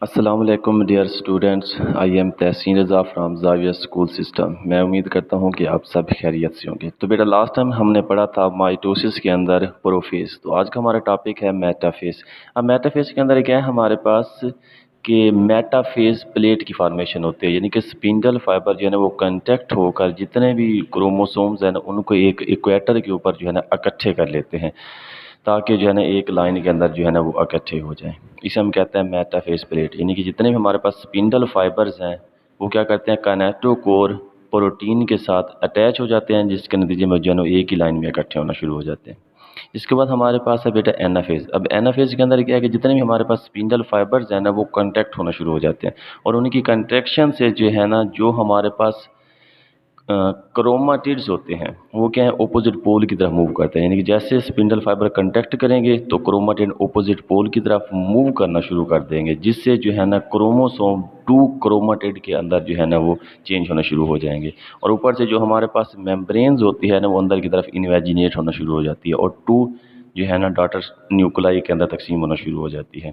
السلام علیکم dear students, I am تحسین رضا فرام زاویہ اسکول سسٹم۔ میں امید کرتا ہوں کہ آپ سب خیریت سے ہوں گے۔ تو بیٹا لاسٹ ٹائم ہم نے پڑھا تھا مائٹوسس کے اندر پروفیز، تو آج کا ہمارا ٹاپک ہے میٹافیز۔ اب میٹافیز کے اندر کیا ہے ہمارے پاس کہ میٹافیز پلیٹ کی فارمیشن ہوتی ہے، یعنی کہ اسپنڈل فائبر جو ہے نا وہ کنٹیکٹ ہو کر جتنے بھی کروموسومز ہیں نا ان کو ایک ایکویٹر کے اوپر جو ہے نا اکٹھے کر لیتے ہیں، تاکہ جو ہے نا ایک لائن کے اندر جو ہے نا وہ اکٹھے ہو جائیں۔ اسے ہم کہتے ہیں میٹافیز پلیٹ، یعنی کہ جتنے بھی ہمارے پاس اسپنڈل فائبرز ہیں وہ کیا کرتے ہیں، کائنیٹوکور پروٹین کے ساتھ اٹیچ ہو جاتے ہیں، جس کے نتیجے میں جو ہے نا ایک ہی لائن میں اکٹھے ہونا شروع ہو جاتے ہیں۔ اس کے بعد ہمارے پاس ہے بیٹا اینافیز۔ اب اینافیز کے اندر کیا ہے کہ جتنے بھی ہمارے پاس اسپنڈل فائبرز ہیں نا وہ کنٹیکٹ ہونا شروع ہو جاتے ہیں، اور ان کی کنٹریکشن سے جو ہے نا جو ہمارے پاس کروماٹیڈز ہوتے ہیں وہ کیا ہے اپوزٹ پول کی طرف موو کرتے ہیں، یعنی کہ جیسے اسپنڈل فائبر کنٹیکٹ کریں گے تو کروماٹیڈ اپوزٹ پول کی طرف موو کرنا شروع کر دیں گے، جس سے جو ہے نا کروموسوم 2 کروماٹیڈ کے اندر جو ہے نا وہ چینج ہونا شروع ہو جائیں گے، اور اوپر سے جو ہمارے پاس میمبرینز ہوتی ہے نا وہ اندر کی طرف انویجینیٹ ہونا شروع ہو جاتی ہے، اور 2 جو ہے نا ڈاٹر نیوکلائی کے اندر تقسیم ہونا شروع ہو جاتی ہے۔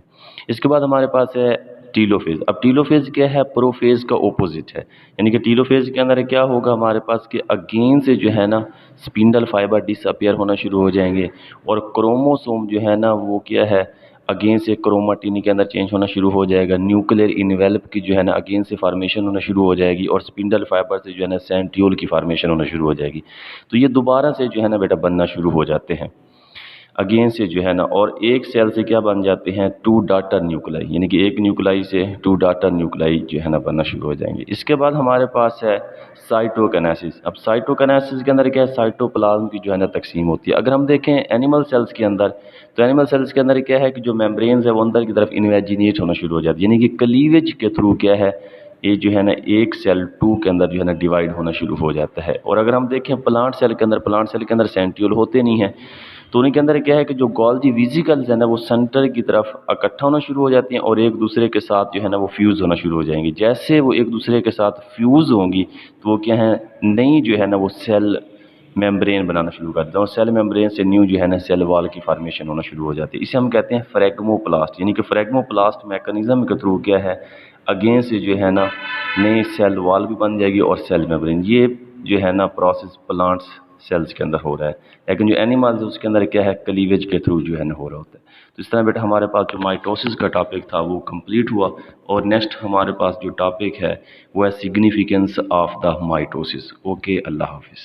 اس کے بعد ہمارے پاس ہے ٹیلوفیز۔ اب ٹیلوفیز کیا ہے، پروفیز کا اپوزٹ ہے، یعنی کہ ٹیلوفیز کے اندر کیا ہوگا ہمارے پاس کہ اگین سے جو ہے نا اسپنڈل فائبر ڈس اپیئر ہونا شروع ہو جائیں گے، اور کروموسوم جو ہے نا وہ کیا ہے اگین سے کروماٹین کے اندر چینج ہونا شروع ہو جائے گا، نیوکلیئر انویلپ کی جو ہے نا اگین سے فارمیشن ہونا شروع ہو جائے گی، اور اسپنڈل فائبر سے جو ہے نا سینٹیول کی فارمیشن ہونا شروع ہو جائے گی۔ تو یہ دوبارہ سے جو ہے نا بیٹا بننا شروع ہو جاتے ہیں اگین سے جو ہے نا، اور ایک سیل سے کیا بن جاتے ہیں 2 ڈاٹر نیوکلائی، یعنی کہ ایک نیوکلائی سے 2 ڈاٹر نیوکلائی جو ہے نا بننا شروع ہو جائیں گے۔ اس کے بعد ہمارے پاس ہے سائٹوکینیسس۔ اب سائٹوکینیسس کے اندر کیا ہے سائٹوپلازم کی جو ہے نا تقسیم ہوتی ہے۔ اگر ہم دیکھیں اینیمل سیلز کے اندر، تو اینیمل سیلز کے اندر کیا ہے کہ جو میمبرینز ہے وہ اندر کی طرف انویجینیٹ ہونا شروع ہو جاتی ہے، یعنی کہ کلیویج کے تھرو کیا ہے یہ جو ہے نا ایک سیل 2 کے اندر جو ہے نا ڈیوائڈ ہونا شروع ہو جاتا ہے۔ اور اگر ہم دیکھیں پلانٹ سیل کے اندر سینٹیول ہوتے نہیں ہیں، تو ان کے اندر کیا ہے کہ جو گولجی ویزیکلز ہیں نا وہ سینٹر کی طرف اکٹھا ہونا شروع ہو جاتی ہیں، اور ایک دوسرے کے ساتھ جو ہے نا وہ فیوز ہونا شروع ہو جائیں گی۔ جیسے وہ ایک دوسرے کے ساتھ فیوز ہوں گی تو وہ کیا ہے نئی جو ہے نا وہ سیل میمبرین بنانا شروع کر دیتے ہیں، اور سیل میمبرین سے نیو جو ہے نا سیل وال کی فارمیشن ہونا شروع ہو جاتی ہے۔ اسے ہم کہتے ہیں فریگموپلاسٹ، یعنی کہ فریگموپلاسٹ میکانزم کے تھرو کیا ہے اگین سے جو ہے نا نئی سیل وال بھی بن جائے گی اور سیل میمبرین۔ یہ جو ہے نا پروسیس پلانٹس سیلز کے اندر ہو رہا ہے، لیکن جو اینیملز ہے اس کے اندر کیا ہے کلیویج کے تھرو جو ہے نا ہو رہا ہوتا ہے۔ تو اس طرح بیٹا ہمارے پاس جو مائٹوسس کا ٹاپک تھا وہ کمپلیٹ ہوا، اور نیکسٹ ہمارے پاس جو ٹاپک ہے وہ ہے سگنیفیکنس آف دا مائٹوسس۔ اوکے، اللہ حافظ۔